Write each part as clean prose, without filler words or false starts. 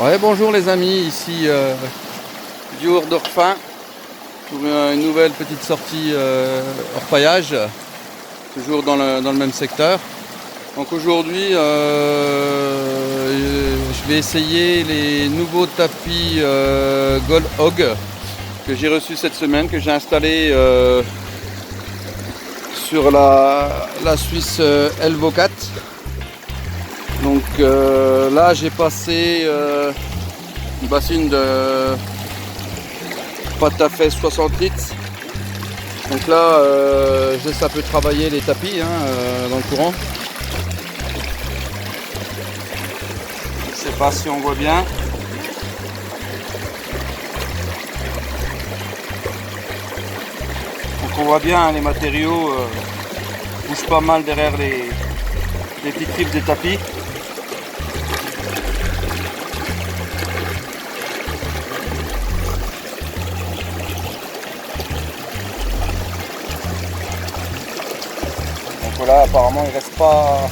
Ouais, bonjour les amis, ici Dior d'Orphin pour une nouvelle petite sortie orpaillage, toujours dans le même secteur. Donc aujourd'hui, je vais essayer les nouveaux tapis Gold Hog que j'ai reçus cette semaine, que j'ai installé sur la Suisse Elvo 4. Donc là j'ai passé une bassine de pâte à fesses 60 litres. Donc là ça peut travailler les tapis dans le courant. Je sais pas si on voit bien. Donc on voit bien les matériaux bougent pas mal derrière les petites fibres des tapis. Donc voilà, apparemment il reste pas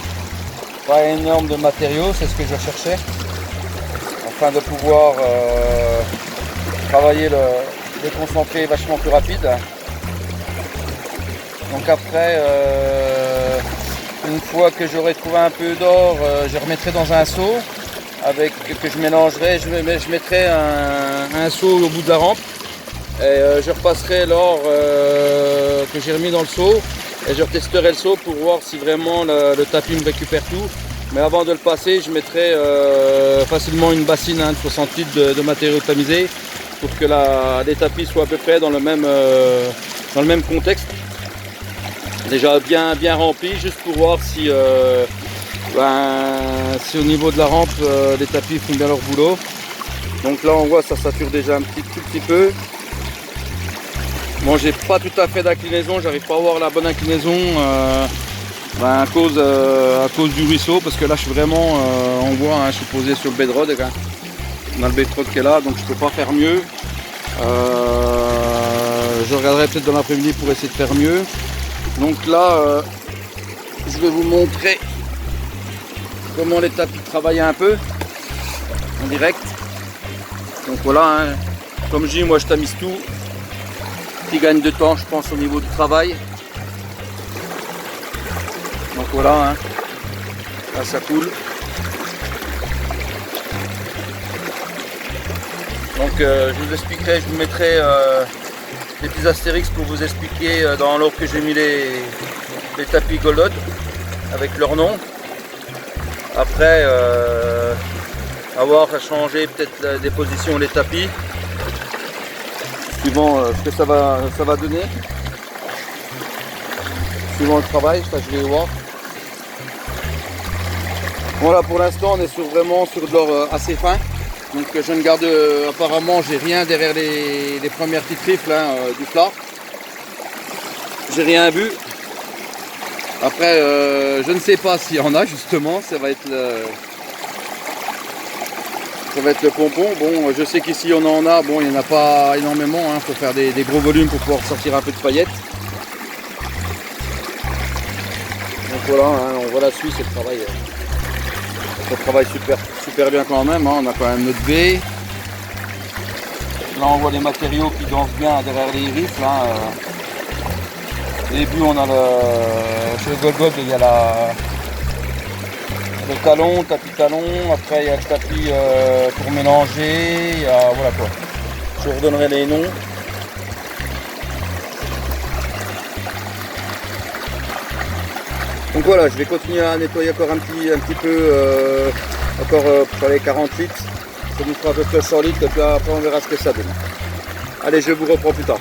énorme de matériaux, c'est ce que je cherchais, afin de pouvoir travailler le concentré vachement plus rapide. Donc après, une fois que j'aurai trouvé un peu d'or, je remettrai dans un seau que je mélangerai, je mettrai un seau au bout de la rampe et je repasserai l'or que j'ai remis dans le seau et je retesterai le seau pour voir si vraiment le tapis me récupère tout. Mais avant de le passer, je mettrai facilement une bassine de 60 litres de matériaux tamisés pour que les tapis soient à peu près dans le même contexte. Déjà bien rempli, juste pour voir si au niveau de la rampe les tapis font bien leur boulot. Donc là on voit ça sature déjà un tout petit peu. Bon, j'ai pas tout à fait d'inclinaison, j'arrive pas à avoir la bonne inclinaison à cause du ruisseau, parce que là je suis vraiment on voit je suis posé sur le bedrock, on a le bedrock qui est là, donc je peux pas faire mieux. Je regarderai peut-être dans l'après-midi pour essayer de faire mieux. Donc là, je vais vous montrer comment les tapis travaillent un peu en direct. Donc voilà, comme je dis, moi je tamise tout. Qui gagne de temps, je pense, au niveau du travail. Donc voilà, là ça coule. Donc je vous expliquerai, je vous mettrai des petits astérix pour vous expliquer dans l'ordre que j'ai mis les tapis Gold Hog avec leur nom. Après avoir changé peut-être des positions des tapis suivant ce que ça va donner, suivant le travail, ça je vais voir. Voilà, pour l'instant on est vraiment sur de l'or assez fin. Donc je ne garde apparemment, j'ai rien derrière les premières petites rifles du plat. J'ai rien vu. Après je ne sais pas s'il y en a justement, ça va être le pompon. Bon, je sais qu'ici on en a, bon il n'y en a pas énormément, il faut faire des gros volumes pour pouvoir sortir un peu de paillettes. Donc voilà, on voit la Suisse, elle travaille super bien quand même, on a quand même notre baie. Là on voit les matériaux qui dansent bien derrière les rifles. Au début on a chez le Gold Hog il y a le talon, tapis talon, après il y a le tapis pour mélanger, voilà quoi. Je vous redonnerai les noms. Donc voilà, je vais continuer à nettoyer encore un petit peu, encore pour les 40 litres. Ça nous fera à peu près 100 litres, et puis après on verra ce que ça donne. Allez, je vous reprends plus tard.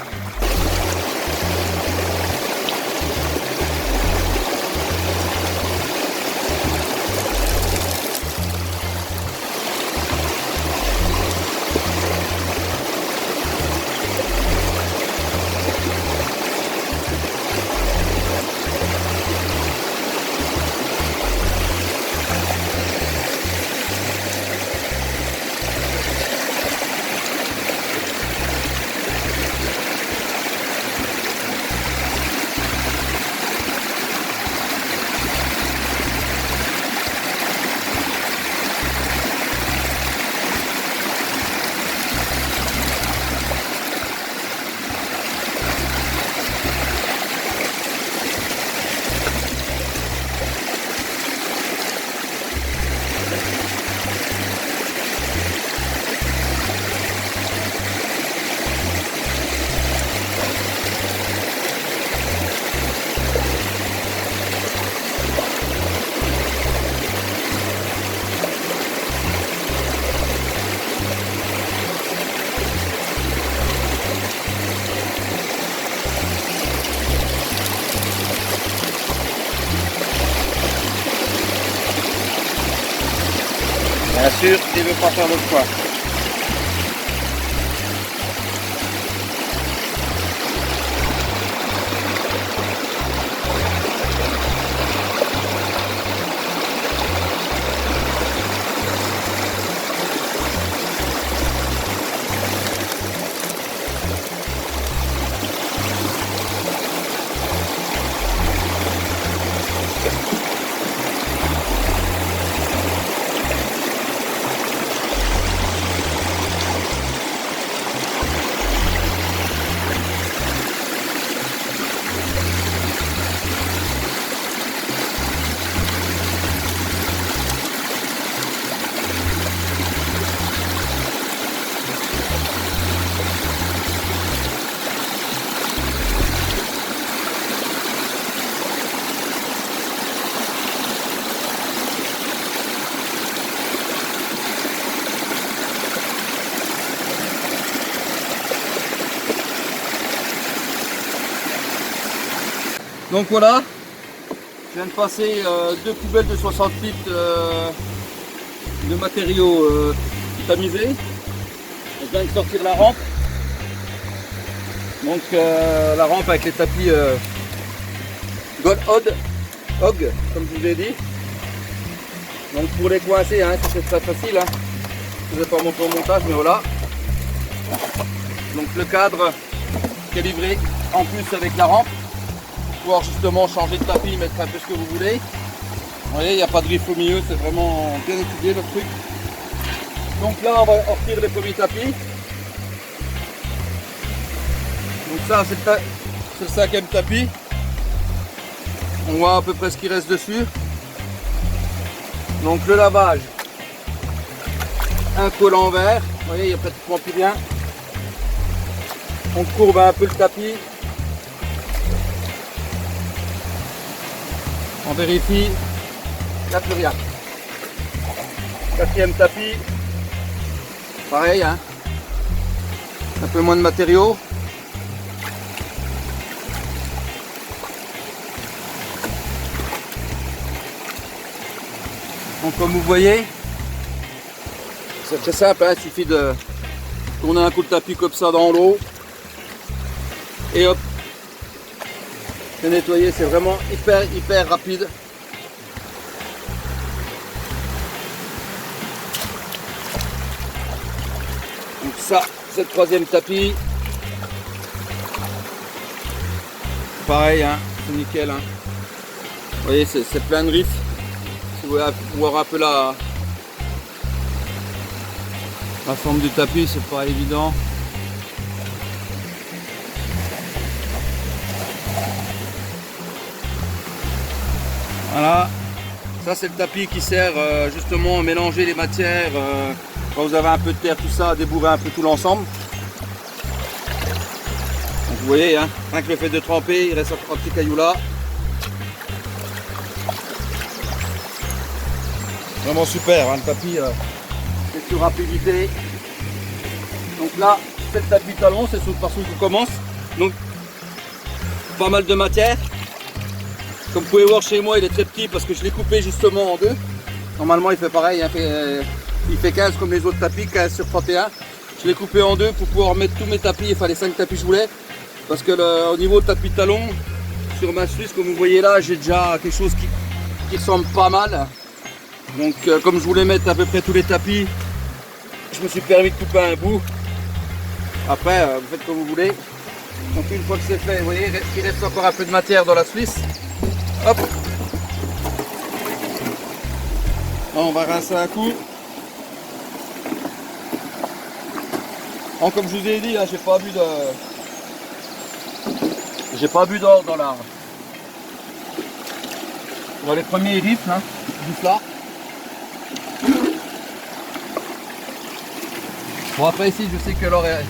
sûr qu'il ne veut pas faire votre choix. Donc voilà, je viens de passer 2 poubelles de 60 litres de matériaux tamisés. Je viens de sortir la rampe. Donc la rampe avec les tapis Gold Hog, comme je vous ai dit. Donc pour les coincer, hein, c'est très facile. Hein. Je ne vais pas montrer au montage, mais voilà. Donc le cadre qui est livré en plus avec la rampe. Pouvoir justement changer de tapis, mettre un peu ce que vous voulez. Vous voyez, il n'y a pas de griffe au milieu, c'est vraiment bien étudié le truc. Donc là, on va sortir les premiers tapis. Donc ça, c'est le 5e tapis. On voit à peu près ce qui reste dessus. Donc le lavage, un collant vert. Vous voyez, il n'y a pratiquement plus rien. On courbe un peu le tapis. On vérifie, il n'y a plus rien. 4e tapis, pareil, hein. Un peu moins de matériaux. Donc comme vous voyez, c'est très simple, hein. Il suffit de tourner un coup de tapis comme ça dans l'eau. Et hop. C'est nettoyer, c'est vraiment hyper rapide. Donc ça, c'est le 3e tapis. Pareil, hein, c'est nickel. Hein. Vous voyez, c'est plein de riffs. Si vous voulez voir un peu la forme du tapis, c'est pas évident. Voilà, ça c'est le tapis qui sert justement à mélanger les matières quand vous avez un peu de terre, tout ça, à débourrer un peu tout l'ensemble. Donc vous voyez, hein, rien que le fait de tremper, il reste un petit caillou là. Vraiment super, hein, le tapis, c'est sur rapidité. Donc là, c'est le tapis talon, c'est par où on commence. Donc pas mal de matière. Comme vous pouvez voir chez moi, il est très petit parce que je l'ai coupé justement en 2. Normalement il fait pareil, hein, il fait 15 comme les autres tapis, 15 sur 31. Je l'ai coupé en 2 pour pouvoir mettre tous mes tapis, il fallait 5 tapis que je voulais. Parce que au niveau de tapis talon, sur ma Suisse, comme vous voyez là, j'ai déjà quelque chose qui ressemble pas mal. Donc comme je voulais mettre à peu près tous les tapis, je me suis permis de couper un bout. Après, vous faites comme vous voulez. Donc une fois que c'est fait, vous voyez, il reste encore un peu de matière dans la Suisse. Hop. On va rincer un coup. Donc, comme je vous ai dit, là, j'ai pas bu d'or dans l'arbre. Dans les premiers riffs, hein, juste là. Bon, après ici, je sais que l'or est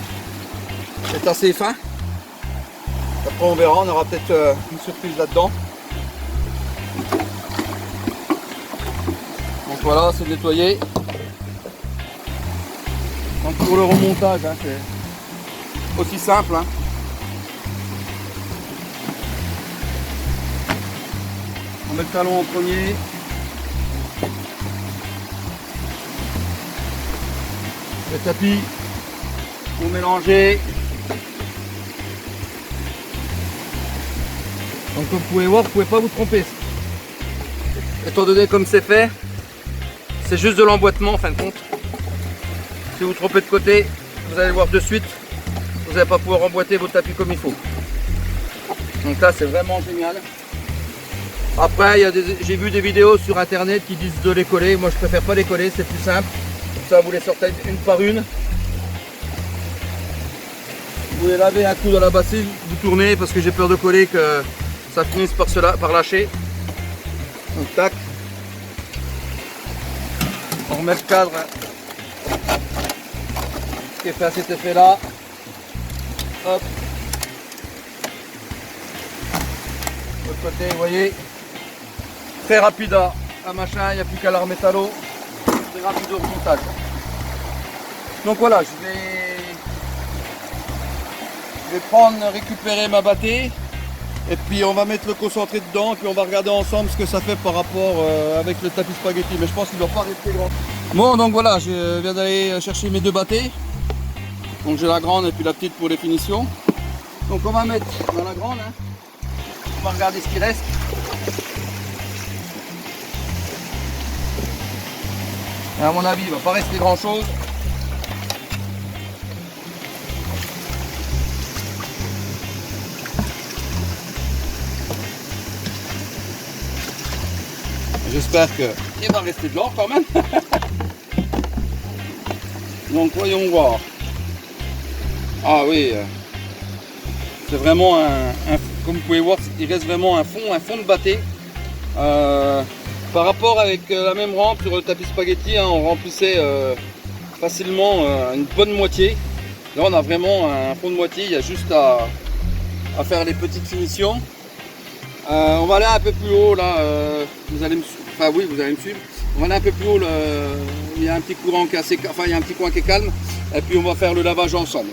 assez fin. Après on verra, on aura peut-être une surprise là-dedans. Donc voilà, c'est nettoyé. Donc pour le remontage, hein, c'est aussi simple. Hein. On met le talon en premier. le tapis pour mélanger. Donc comme vous pouvez voir, vous ne pouvez pas vous tromper. Étant donné comme c'est fait, c'est juste de l'emboîtement en fin de compte. Si vous vous trompez de côté, vous allez voir de suite, vous n'allez pas pouvoir emboîter vos tapis comme il faut. Donc là c'est vraiment génial. Après j'ai vu des vidéos sur internet qui disent de les coller. Moi je préfère pas les coller, c'est plus simple. Comme ça vous les sortez une par une. Vous les lavez un coup dans la bassine, vous tournez parce que j'ai peur de coller que ça finisse par lâcher. Donc tac. On remet le cadre qui est fait à cet effet là. Hop. De l'autre côté, vous voyez. Très rapide à machin, il n'y a plus qu'à la remettre à l'eau. Très rapide au remontage. Donc voilà, je vais récupérer ma battée. Et puis on va mettre le concentré dedans et puis on va regarder ensemble ce que ça fait par rapport avec le tapis spaghetti. Mais je pense qu'il ne doit pas rester grand. Bon donc voilà, je viens d'aller chercher mes deux battées. Donc j'ai la grande et puis la petite pour les finitions. Donc on va mettre dans la grande. Hein. On va regarder ce qui reste. Et à mon avis il ne va pas rester grand chose. J'espère qu'il va rester de l'or quand même. Donc voyons voir. Ah oui, c'est vraiment comme vous pouvez voir, il reste vraiment un fond de battée. Par rapport avec la même rampe sur le tapis spaghetti, hein, on remplissait facilement une bonne moitié. Là on a vraiment un fond de moitié, il y a juste à faire les petites finitions. On va aller un peu plus haut là, vous allez me suivre. On va aller un peu plus haut, il y a un petit courant qui est assez, enfin il y a un petit coin qui est calme, et puis on va faire le lavage ensemble.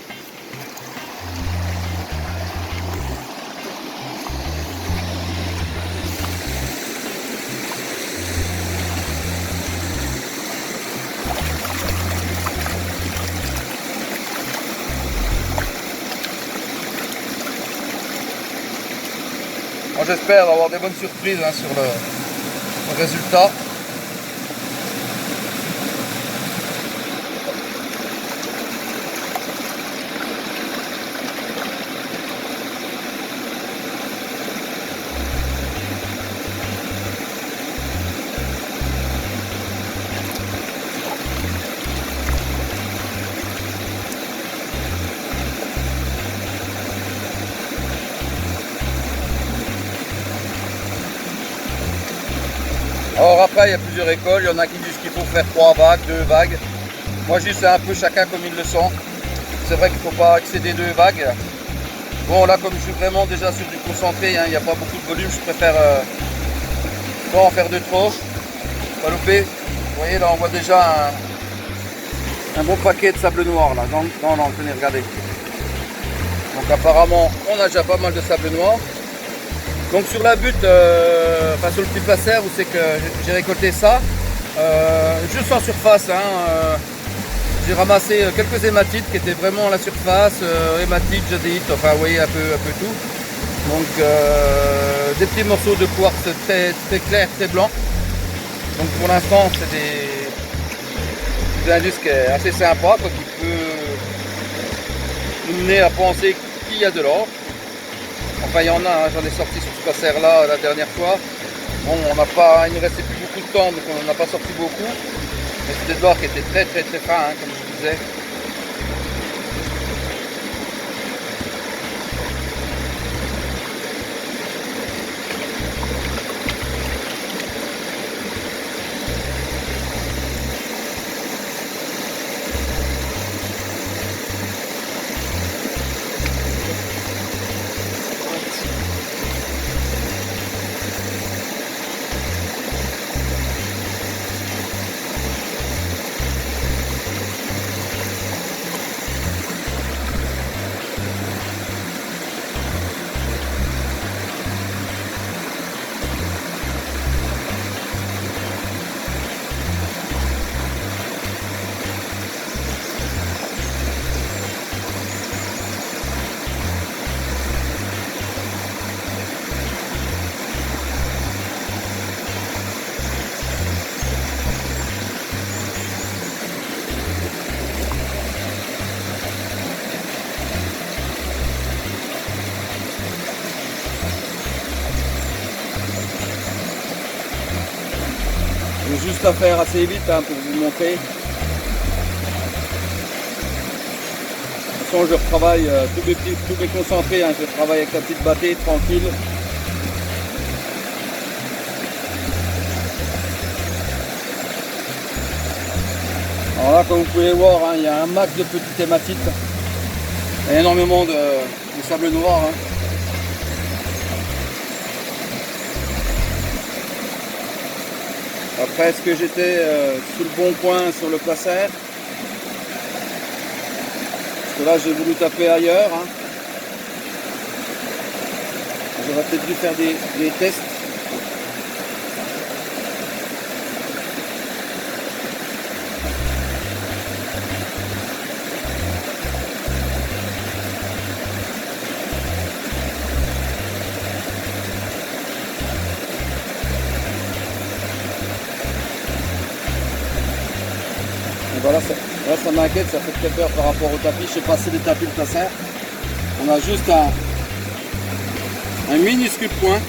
Moi j'espère avoir des bonnes surprises hein, sur le résultat. Alors après il y a plusieurs écoles, il y en a qui disent qu'il faut faire 3 vagues, 2 vagues. Moi je dis c'est un peu chacun comme il le sent. C'est vrai qu'il ne faut pas excéder 2 vagues. Bon là comme je suis vraiment déjà sur du concentré, hein, il n'y a pas beaucoup de volume, je préfère pas en faire de trop. Pas louper. Vous voyez là on voit déjà un bon paquet de sable noir là. Non, tenez, regardez. Donc apparemment on a déjà pas mal de sable noir. Donc sur la butte, enfin sur le petit placère, vous savez que j'ai récolté ça, juste en surface. Hein, j'ai ramassé quelques hématites qui étaient vraiment à la surface, hématites, jadéites, enfin vous voyez un peu tout. Donc des petits morceaux de quartz très clairs, très blancs. Donc pour l'instant c'est un disque assez sympa, quoi, qui peut nous mener à penser qu'il y a de l'or. Enfin il y en a, hein, j'en ai sorti sur ce placère là la dernière fois. Bon, il ne restait plus beaucoup de temps, donc on n'en a pas sorti beaucoup. Mais c'était de l'or qui était très fin, hein, comme je vous disais. juste à faire assez vite hein, pour vous montrer. De toute façon, je retravaille tout est concentré, hein, je travaille avec la petite battée tranquille. Alors là, comme vous pouvez voir, hein, il y a un max de petites hématites, il y a énormément de sable noir. Hein. Après, est-ce que j'étais sous le bon coin sur le placer? Parce que là, j'ai voulu taper ailleurs. Hein. J'aurais peut-être dû faire des tests. Voilà, ça m'inquiète, ça fait très peur par rapport au tapis. Je sais pas si les tapis de placer. On a juste un minuscule point.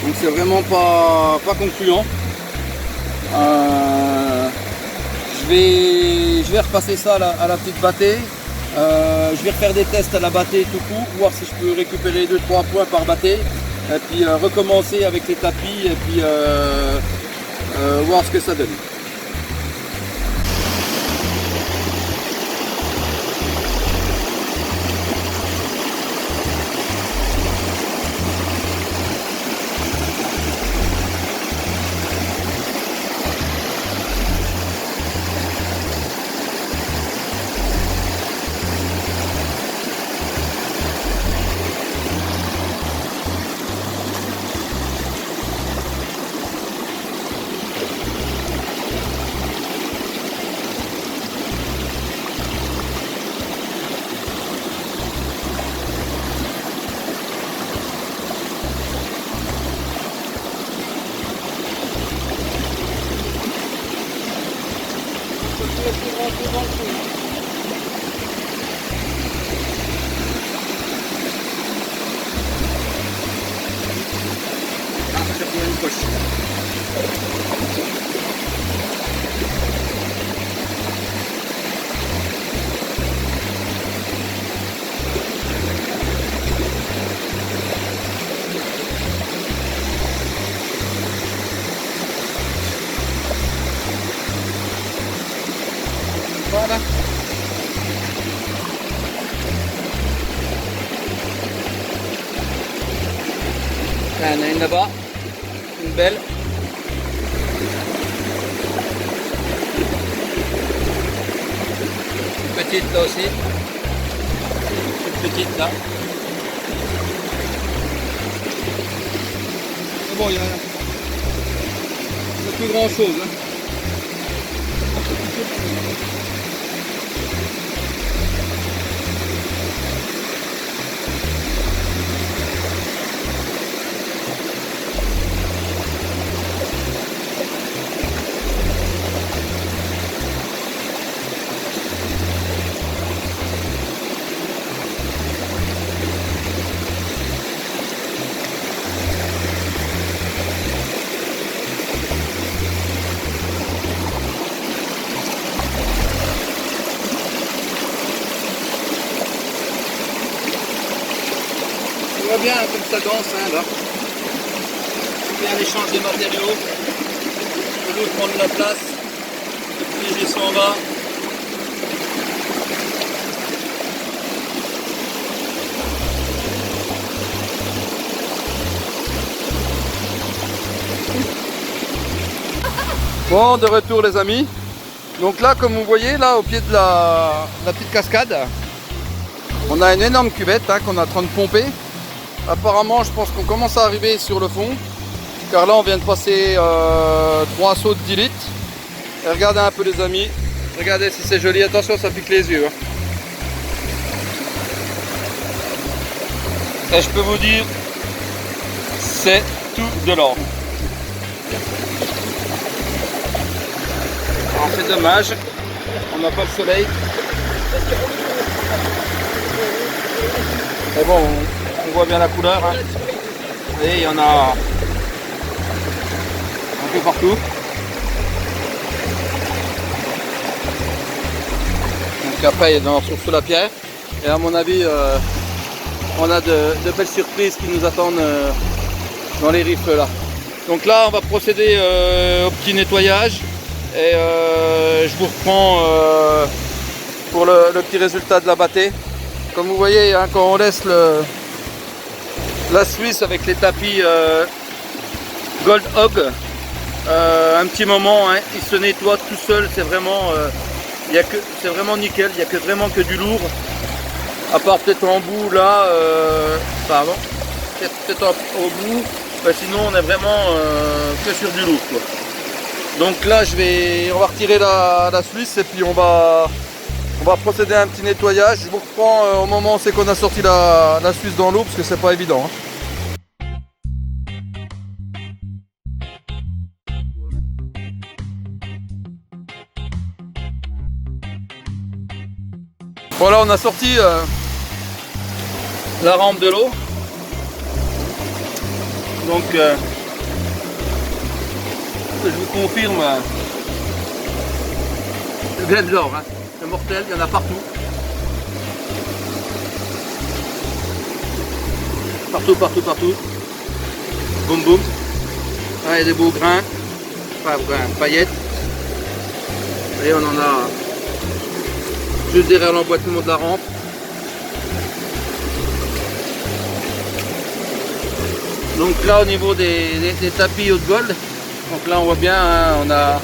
Donc c'est vraiment pas concluant. Je vais repasser ça à la petite battée. Je vais refaire des tests à la battée tout court, voir si je peux récupérer 2-3 points par battée. Et puis recommencer avec les tapis et puis voir ce que ça donne. Voilà. Là, il y en a une là-bas, une belle. Une petite là aussi. Une petite là. Mais bon, il n'y a plus grand chose. Hein. Bien comme ça danse hein, là. Bien l'échange des matériaux. De l'autre prendre la place. Le plus léger s'en va. Bon, de retour les amis. Donc là, comme vous voyez, là au pied de la petite cascade, on a une énorme cuvette hein, qu'on est en train de pomper. Apparemment, je pense qu'on commence à arriver sur le fond, car là on vient de passer 3 sauts de 10 litres. Et regardez un peu les amis, regardez si c'est joli, attention ça pique les yeux. Hein. Et je peux vous dire, c'est tout de l'or. Alors c'est dommage, on n'a pas le soleil. Mais bon, on voit bien la couleur. Hein. Et il y en a un peu partout. Donc après il est sous la pierre. Et à mon avis on a de belles surprises qui nous attendent dans les rifles là. Donc là on va procéder au petit nettoyage et je vous reprends pour le petit résultat de la bâtée. Comme vous voyez hein, quand on laisse la Suisse avec les tapis Gold Hog un petit moment hein, il se nettoie tout seul, c'est vraiment c'est vraiment nickel, il n'y a vraiment que du lourd. À part peut-être en bout là, pardon, peut-être au bout, sinon on est vraiment que sur du lourd quoi. Donc là on va retirer la Suisse et puis on va procéder à un petit nettoyage. Je vous reprends au moment où c'est qu'on a sorti la Suisse dans l'eau parce que c'est pas évident. Hein. Voilà, on a sorti la rampe de l'eau. Donc je vous confirme, c'est bien de l'or, hein. C'est mortel, il y en a partout. Partout. Boum boum. Là, il y a des beaux grains. Pas grains, paillettes. Et on en a juste derrière l'emboîtement de la rampe. Donc là au niveau des tapis haute gold, donc là on voit bien, hein, on a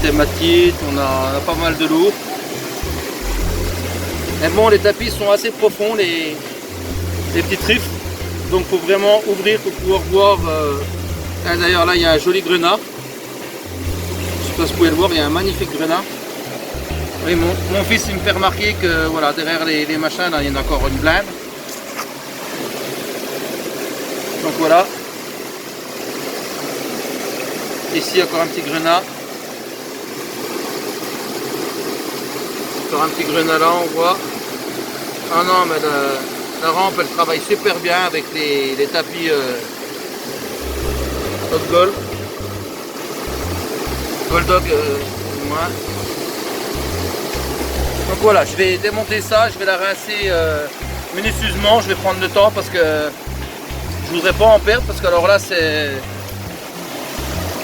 des hématites, on a pas mal de lourd. Mais bon, les tapis sont assez profonds, les petites rifles, donc il faut vraiment ouvrir pour pouvoir voir. D'ailleurs là il y a un joli grenat. Je sais pas si vous pouvez le voir, il y a un magnifique grenat. Oui, mon fils il me fait remarquer que voilà, derrière les machins là, il y en a encore une blinde. Donc voilà. Ici encore un petit grenat. Encore un petit grenat là, on voit. Ah non, mais la rampe elle travaille super bien avec les tapis Hot Gold. Gold Dog moins. Donc voilà, je vais démonter ça, je vais la rincer minutieusement, je vais prendre le temps parce que je voudrais pas en perdre parce que alors là c'est...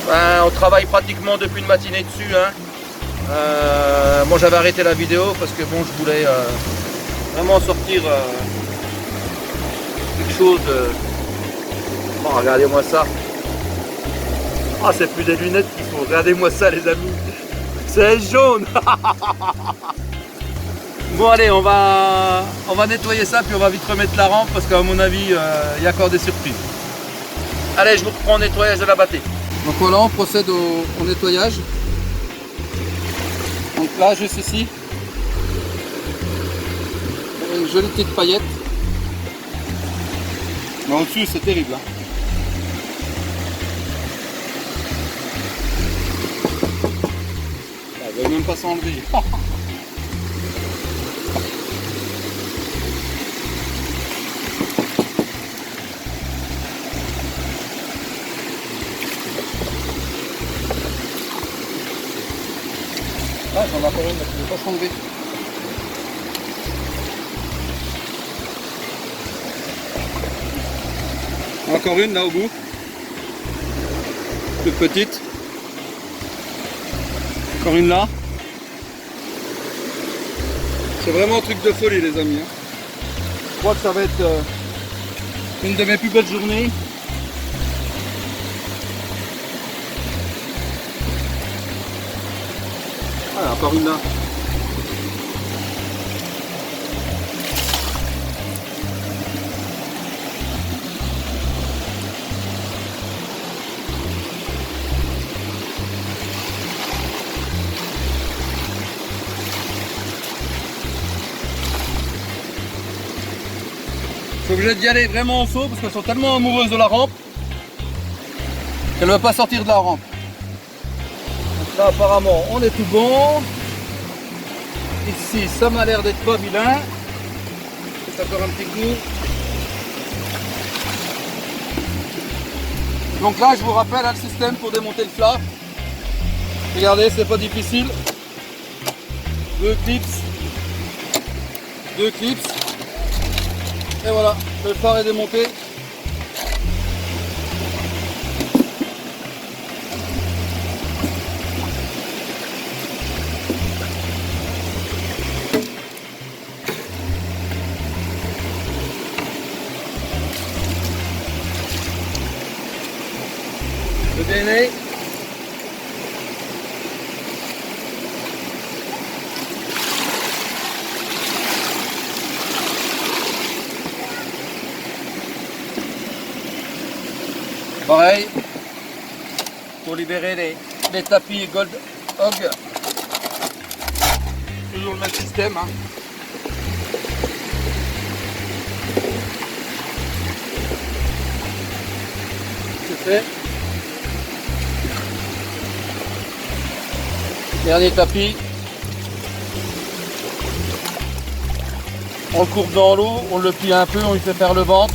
Ben, on travaille pratiquement depuis une matinée dessus. Hein. Moi j'avais arrêté la vidéo parce que bon je voulais vraiment sortir quelque chose de... Bon, regardez-moi ça. Ah, c'est plus des lunettes qu'il faut, regardez-moi ça les amis. C'est jaune. Bon allez, on va nettoyer ça puis on va vite remettre la rampe parce qu'à mon avis il y a encore des surprises. Allez, je vous reprends au nettoyage de la bâtée. Donc voilà, on procède au nettoyage. Donc là, juste ici, une jolie petite paillette. Mais au-dessus, c'est terrible. Hein. Elle ne veut même pas s'enlever. Ah, j'en ai encore une, qui ne veut pas s'enlever. Encore une là au bout. Toute petite. Encore une là. C'est vraiment un truc de folie les amis. Hein. Je crois que ça va être une de mes plus belles journées. Ah, encore une là. Je suis obligé d'y aller vraiment en saut parce qu'elles sont tellement amoureuses de la rampe qu'elles ne veulent pas sortir de la rampe. Donc là apparemment on est tout bon. Ici ça m'a l'air d'être pas vilain. C'est encore un petit coup. Donc là je vous rappelle hein, le système pour démonter le flap. Regardez, c'est pas difficile. deux clips, et voilà, le phare est démonté. Le DNA. Pareil, pour libérer les tapis Gold Hog, toujours le même système. Hein. C'est fait. Dernier tapis. On le courbe dans l'eau, on le plie un peu, on lui fait faire le ventre.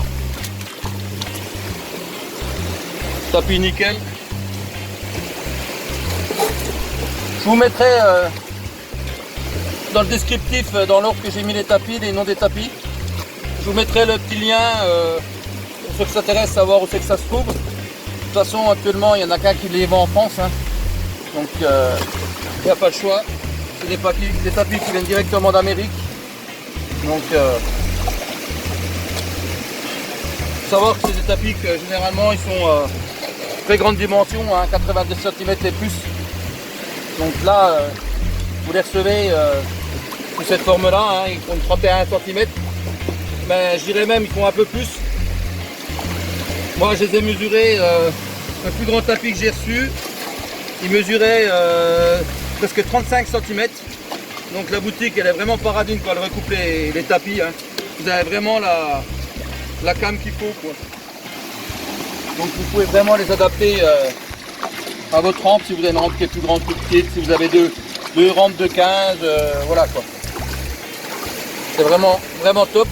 Tapis nickel. Je vous mettrai dans le descriptif, dans l'ordre que j'ai mis les tapis, les noms des tapis. Je vous mettrai le petit lien pour ceux qui s'intéressent à savoir où c'est que ça se trouve. De toute façon, actuellement, il n'y en a qu'un qui les vend en France. Hein. Donc, il n'y a pas le choix. C'est des tapis qui viennent directement d'Amérique. Donc, faut savoir que c'est des tapis que généralement, ils sont très grande dimension, hein, 90 cm et plus. Donc là, vous les recevez sous cette forme-là, hein, ils font 31 cm. Mais je dirais même ils font un peu plus. Moi, je les ai mesurés, le plus grand tapis que j'ai reçu, il mesurait presque 35 cm. Donc la boutique, elle est vraiment paradine quand elle recoupe les tapis. Hein. Vous avez vraiment la cam qu'il faut, quoi. Donc vous pouvez vraiment les adapter à votre rampe, si vous avez une rampe qui est plus grande, plus petite, si vous avez deux rampes de 15, voilà quoi. C'est vraiment top.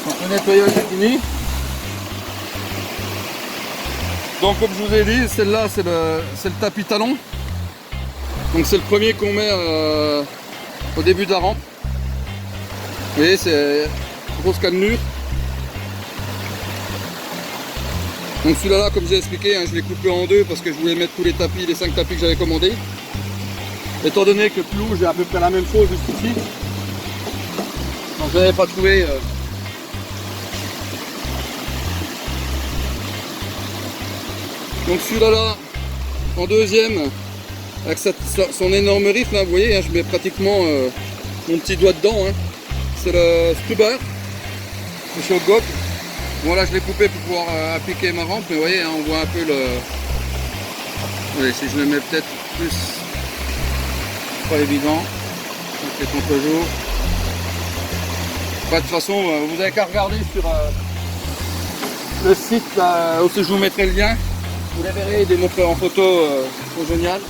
Donc le nettoyage est fini. Donc comme je vous ai dit, celle-là c'est le tapis talon. Donc c'est le premier qu'on met au début de la rampe. Vous voyez, c'est une grosse cannelure. Donc celui-là, comme j'ai expliqué, hein, je l'ai coupé en deux parce que je voulais mettre tous les tapis, les 5 tapis que j'avais commandés. Étant donné que plus haut, j'ai à peu près la même chose juste ici. Donc je n'avais pas trouvé. Donc celui-là, en deuxième, avec son énorme riff, là, vous voyez, hein, je mets pratiquement mon petit doigt dedans. Hein. C'est le Stuber, le Shogok. Bon là je l'ai coupé pour pouvoir appliquer ma rampe, mais vous voyez, hein, on voit un peu le... Oui, si je le mets peut-être plus, pas évident, avec les contre-jours. De toute façon, vous n'avez qu'à regarder sur le site où je vous mettrai le lien. Vous les verrez, des montrés en photo sont géniales.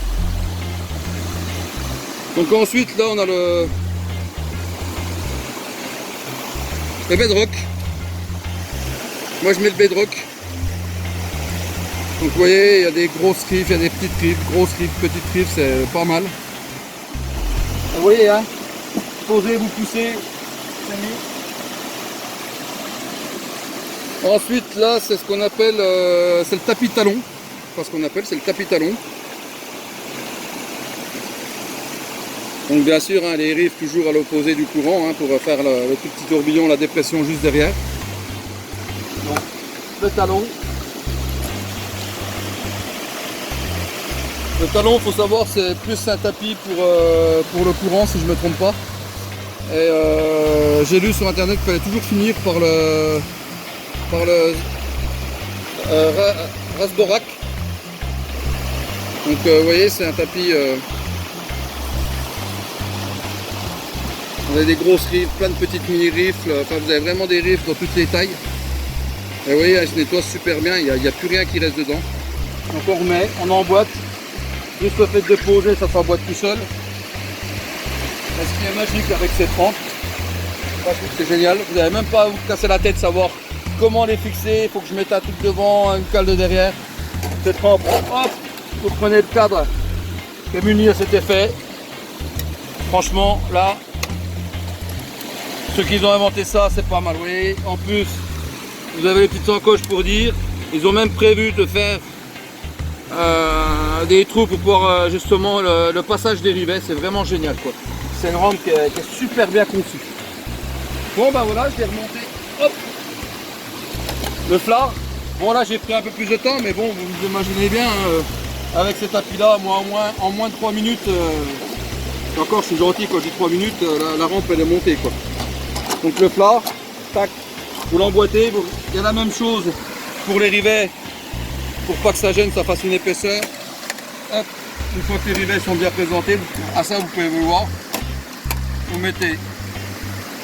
Donc ensuite là on a le bedrock. Moi je mets le bedrock. Donc vous voyez, il y a des grosses riffs, il y a des petites riffs, grosses riffs, petites riffs, c'est pas mal. Vous voyez, hein, posez, vous poussez, c'est mis. Ensuite là c'est ce qu'on appelle, c'est le tapis talon. Enfin ce qu'on appelle, c'est le tapis talon. Donc bien sûr, hein, les riffs toujours à l'opposé du courant, hein, pour faire le tout petit tourbillon, la dépression juste derrière. Donc, le talon. Le talon, il faut savoir, c'est plus un tapis pour le courant, si je ne me trompe pas. Et j'ai lu sur internet qu'il fallait toujours finir par le Rasborak. Donc vous voyez, c'est un tapis. Vous avez des grosses riffs, plein de petites mini-rifles, enfin vous avez vraiment des rifles dans toutes les tailles. Et vous voyez, elle se nettoie super bien, il n'y a plus rien qui reste dedans. Donc on remet, on emboîte, juste le fait de poser, ça s'emboîte tout seul. Et ce qui est magique avec cette rampe, c'est génial, vous n'avez même pas à vous casser la tête, savoir comment les fixer, il faut que je mette un truc devant, une cale de derrière. Cette rampe, hop, vous prenez le cadre qui est muni à cet effet. Franchement, là, ceux qui ont inventé ça, c'est pas mal. Vous voyez, en plus, vous avez les petites encoches pour dire. Ils ont même prévu de faire des trous pour pouvoir justement le passage des rivets. C'est vraiment génial, quoi. C'est une rampe qui est super bien conçue. Bon, ben voilà, je l'ai remonté. Hop, le flard. Bon, là, j'ai pris un peu plus de temps, mais bon, vous imaginez bien, avec ces tapis-là, moi, en moins de 3 minutes, encore, je suis gentil quand je dis 3 minutes, la rampe, elle est montée, quoi. Donc le flard, tac, vous l'emboîtez. Il y a la même chose pour les rivets, pour pas que ça gêne, ça fasse une épaisseur. Hop, une fois que les rivets sont bien présentés, à ça vous pouvez vous voir. Vous mettez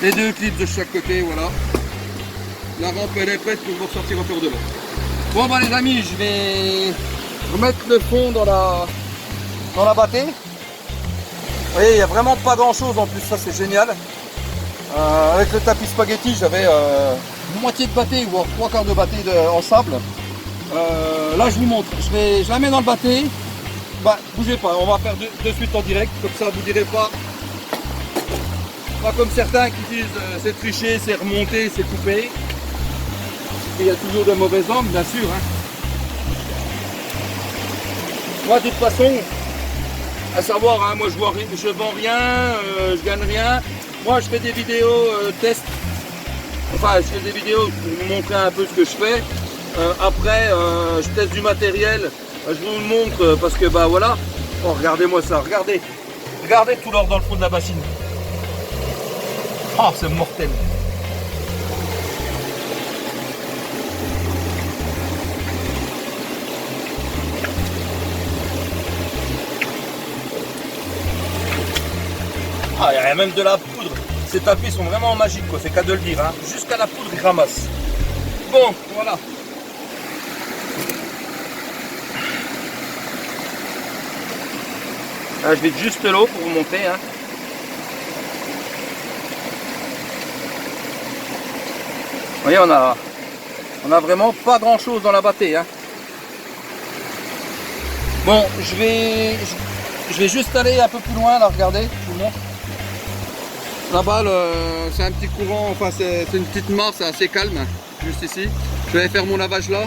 les 2 clips de chaque côté, voilà. La rampe elle est prête pour vous ressortir encore de l'eau. Bon bah les amis, je vais remettre le fond dans la bâtée. Vous voyez, il n'y a vraiment pas grand chose en plus, ça c'est génial. Avec le tapis spaghetti, j'avais moitié de bâtée, voire 3/4 de bâtée en sable. Là je vous montre, je la mets dans le bâté. Bah bougez pas, on va faire de suite en direct, comme ça vous direz pas comme certains qui disent c'est triché, c'est remonté, c'est coupé. Il y a toujours de mauvais angles, bien sûr. Hein. Moi de toute façon, à savoir, hein, moi je vends rien, je gagne rien. Moi je fais des vidéos test. Enfin je fais des vidéos pour vous montrer un peu ce que je fais. Après je teste du matériel, je vous le montre parce que bah voilà. Oh regardez-moi ça, regardez tout l'or dans le fond de la bassine. Oh c'est mortel. Ah, il y a même de la poudre. Ces tapis sont vraiment magiques, quoi. C'est qu'à de le dire. Hein. Jusqu'à la poudre, ils ramassent. Bon, voilà. Là, je vais juste l'eau pour vous montrer. Hein. Vous voyez, on a vraiment pas grand chose dans la bâtée. Hein. Bon, je vais juste aller un peu plus loin, là, regardez, je vous montre. Là-bas, c'est un petit courant, enfin c'est une petite mare, c'est assez calme, juste ici. Je vais faire mon lavage là.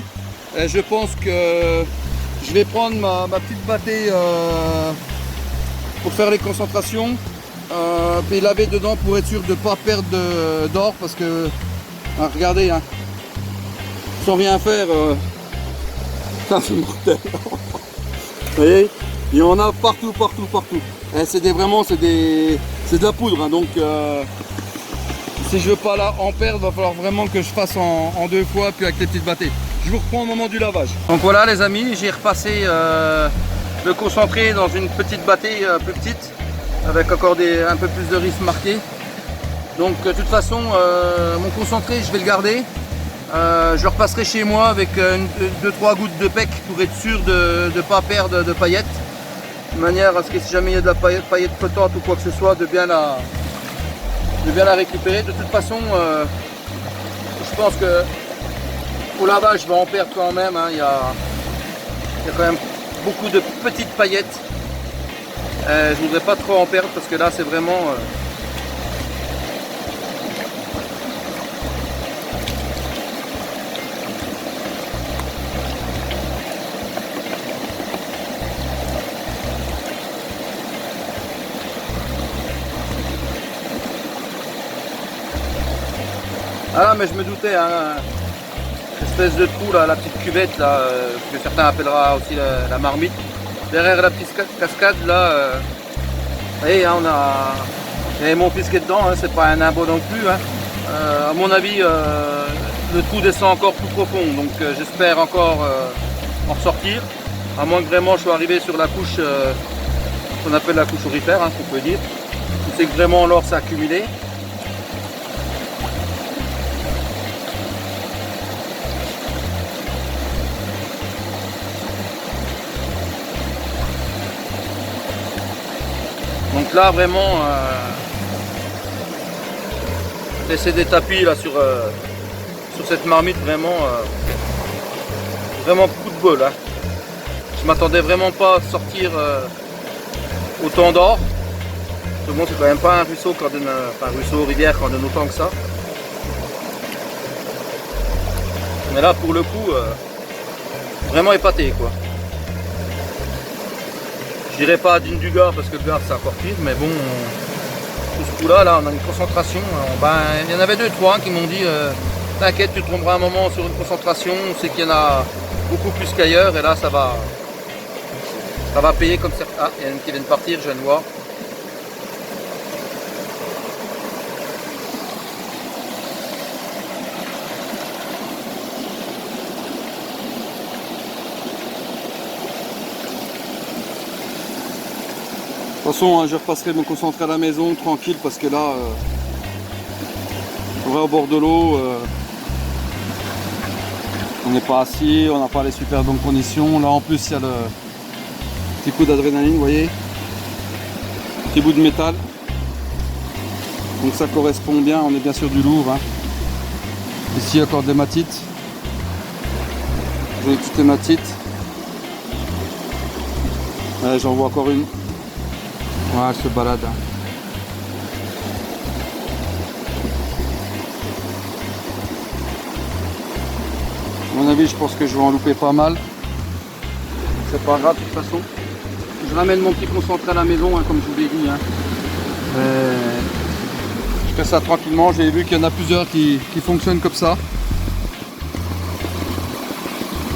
Et je pense que je vais prendre ma petite bâtée pour faire les concentrations. Puis laver dedans pour être sûr de ne pas perdre d'or parce que, hein, regardez, hein, sans rien faire, ça c'est mortel. Vous voyez, il y en a partout. C'est de la poudre, hein, donc si je veux pas en perdre, il va falloir vraiment que je fasse en 2 fois, puis avec les petites bâtées. Je vous reprends au moment du lavage. Donc voilà les amis, j'ai repassé le concentré dans une petite bâtée plus petite, avec encore un peu plus de risque marqué. Donc de toute façon, mon concentré, je vais le garder. Je le repasserai chez moi avec 2-3 gouttes de pec pour être sûr de ne pas perdre de paillettes. De manière à ce que si jamais il y a de la paillette flottante ou quoi que ce soit, de bien la récupérer. De toute façon, je pense que au lavage, je vais en perdre quand même. Hein. Il y a quand même beaucoup de petites paillettes. Je ne voudrais pas trop en perdre parce que là, c'est vraiment... Ah là, mais je me doutais, hein, espèce de trou là, la petite cuvette là, que certains appellera aussi la marmite. Derrière la petite cascade là, vous voyez, hein, il y avait mon fils qui est dedans, hein, c'est pas un imbo non plus. Hein. À mon avis, le trou descend encore plus profond, donc j'espère encore en ressortir. À moins que vraiment je sois arrivé sur la couche qu'on appelle la couche aurifère, hein, qu'on peut dire. C'est que vraiment l'or s'est accumulé. Donc là vraiment laisser des tapis là sur cette marmite, vraiment beaucoup de bol. Hein. Je m'attendais vraiment pas à sortir autant d'or. Bon, c'est quand même pas un ruisseau qui en donne, enfin un ruisseau rivière qui en donne autant que ça. Mais là pour le coup vraiment épaté quoi. Je dirais pas digne du Gard parce que le Gard c'est encore pire, mais bon tout ce coup là on a une concentration. Ben, il y en avait 2-3 qui m'ont dit t'inquiète, tu te tromperas un moment sur une concentration, on sait qu'il y en a beaucoup plus qu'ailleurs et là ça va payer comme ça. Ah, il y en a une qui vient de partir, je viens de voir. De toute façon, hein, je repasserai me concentrer à la maison tranquille parce que là, on va au bord de l'eau, on n'est pas assis, on n'a pas les super bonnes conditions. Là en plus il y a le petit coup d'adrénaline, vous voyez, petit bout de métal. Donc ça correspond bien, on est bien sûr du lourd. Hein. Ici encore des matites, j'ai toutes les matites. J'en vois encore une. Ouais, elle se balade. À mon avis, je pense que je vais en louper pas mal. C'est pas grave de toute façon. Je ramène mon petit concentré à la maison, hein, comme je vous l'ai dit. Hein. Je fais ça tranquillement. J'ai vu qu'il y en a plusieurs qui fonctionnent comme ça.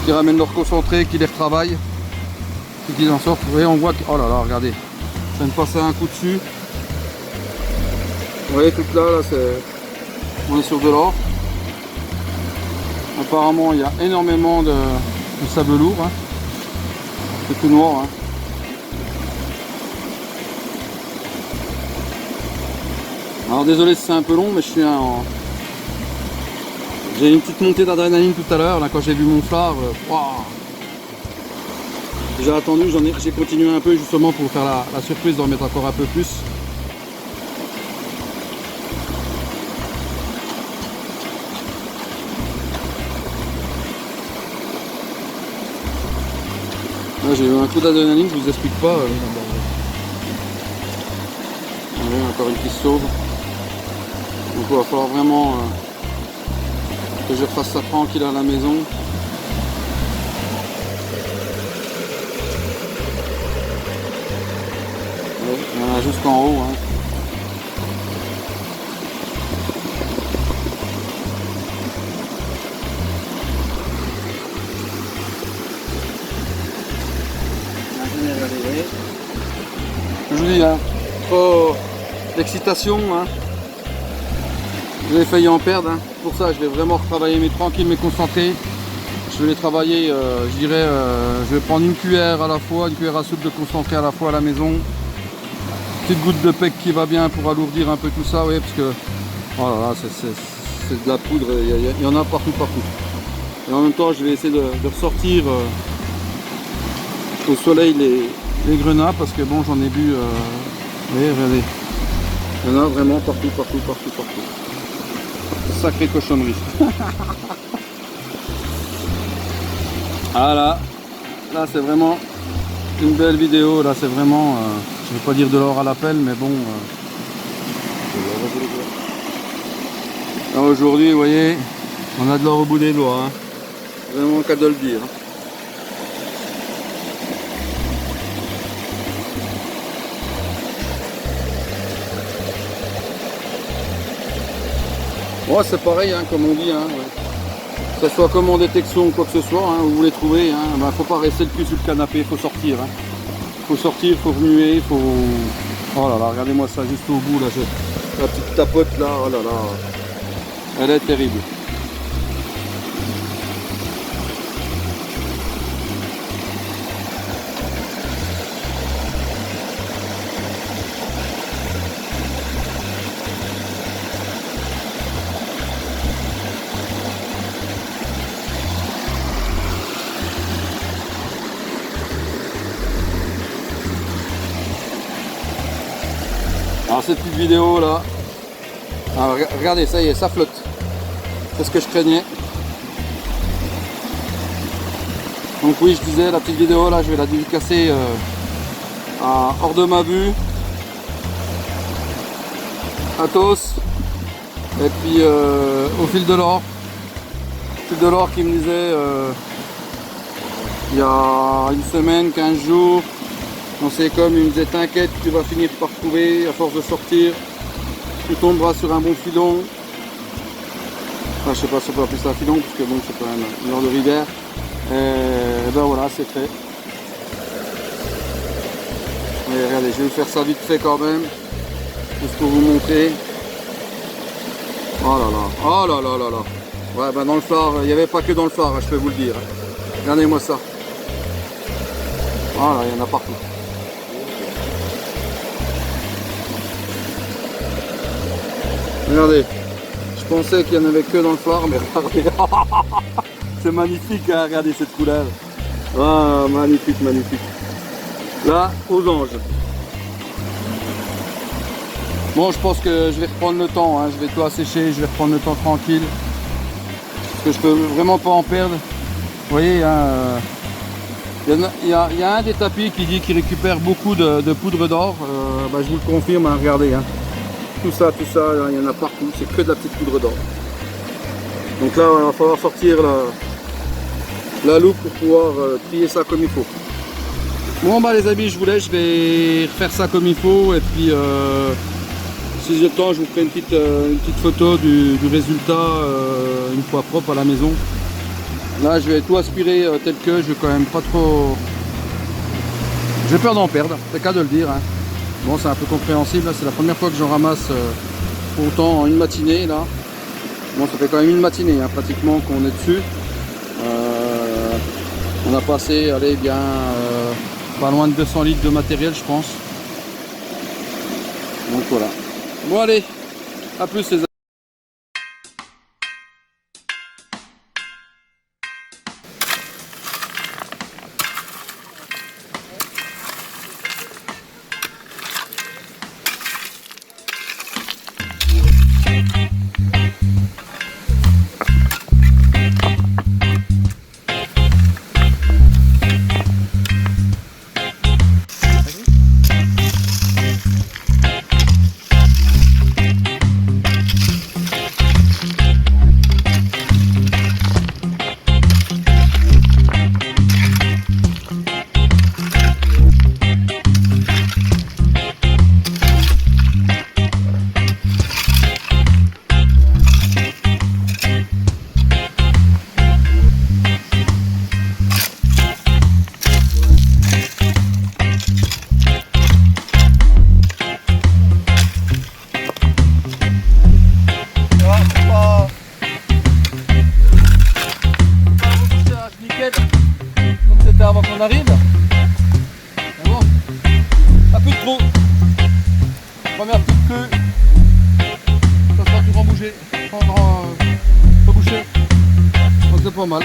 Qui ramènent leur concentré, qui les retravaillent. Et qui en sortent. Vous voyez, on voit que... Oh là là, regardez. Je viens de passer un coup dessus. Vous voyez tout là, on est sur de l'or. Apparemment il y a énormément de sable lourd. Hein. C'est tout noir. Hein. Alors désolé si c'est un peu long, mais je suis j'ai une petite montée d'adrénaline tout à l'heure là quand j'ai vu mon phare. Wow. J'ai attendu, j'ai continué un peu justement pour faire la surprise d'en mettre encore un peu plus. Là j'ai eu un coup d'adrénaline, je vous explique pas. Encore une qui se sauve. Donc il va falloir vraiment que je fasse ça tranquille à la maison. Il y en a jusqu'en haut. Hein. Je vous dis, hein, trop d'excitation. Hein. J'ai failli en perdre. Hein. Pour ça, je vais vraiment retravailler mes tranquilles, mes concentrés. Je vais les travailler, je dirais, je vais prendre une cuillère à la fois, une cuillère à soupe de concentré à la fois à la maison. Petite goutte de pec qui va bien pour alourdir un peu tout ça, oui, parce que oh là là, c'est de la poudre, il y en a partout. Et en même temps, je vais essayer de ressortir au soleil les grenats, parce que bon, j'en ai bu, oui, regardez, il y en a vraiment partout. Sacrée cochonnerie. Ah là c'est vraiment une belle vidéo, là c'est vraiment, je vais pas dire de l'or à l'appel, mais bon, là aujourd'hui, vous voyez, on a de l'or au bout des doigts, hein. Vraiment qu'à de le dire. Bon, c'est pareil, hein, comme on dit, hein, ouais. Que ce soit comme en détection ou quoi que ce soit, hein, vous les trouvez, hein, ben, faut pas rester le cul sur le canapé, faut sortir. Hein. Faut sortir, faut remuer, faut... Oh là là, regardez-moi ça juste au bout, là, la petite tapote là, oh là là, elle est terrible. Alors cette petite vidéo là, alors, regardez, ça y est, ça flotte. C'est ce que je craignais. Donc oui, je disais, la petite vidéo là, je vais la dédicacer hors de ma vue. Athos. Et puis au fil de l'or. Fil de l'or qui me disait il y a une semaine, 15 jours, on sait comme il me disait t'inquiète, tu vas finir par trouver à force de sortir, tu tomberas sur un bon filon. Enfin, je sais pas si on peut appeler ça un filon parce que bon c'est quand même une heure de rivière. Et ben voilà, c'est fait. Et regardez, je vais vous faire ça vite fait quand même, juste pour vous montrer. Oh là là, oh là là là là. Ouais, ben dans le phare, il n'y avait pas que dans le phare, je peux vous le dire. Regardez-moi ça. Oh là, il y en a partout. Regardez, je pensais qu'il n'y en avait que dans le phare, mais regardez. C'est magnifique, hein, regardez cette couleur. Ah, magnifique, magnifique. Là, aux anges. Bon, je pense que je vais reprendre le temps, hein. Je vais tout assécher, je vais reprendre le temps tranquille. Parce que je peux vraiment pas en perdre. Vous voyez, hein, il y a un des tapis qui dit qu'il récupère beaucoup de poudre d'or. Bah, je vous le confirme, hein, regardez. Hein. Tout ça, il y en a partout, c'est que de la petite poudre d'or. Donc là, il va falloir sortir la loupe pour pouvoir trier ça comme il faut. Bon bah les amis, je vous laisse, je vais refaire ça comme il faut et puis si j'ai le temps, je vous ferai une petite photo du résultat une fois propre à la maison. Là, je vais tout aspirer tel que, je vais quand même pas trop... J'ai peur d'en perdre, c'est qu'à de le dire. Hein. Bon, c'est un peu compréhensible, c'est la première fois que j'en ramasse autant en une matinée là. Bon, ça fait quand même une matinée hein, pratiquement qu'on est dessus. On a passé, allez bien, pas loin de 200 litres de matériel, je pense. Donc voilà. Bon allez, à plus les amis. Comme c'était avant qu'on arrive. Mais bon, pas plus de trop. Première petite crue. Ça sera tout rembouché. Rebouché. Donc c'est pas mal.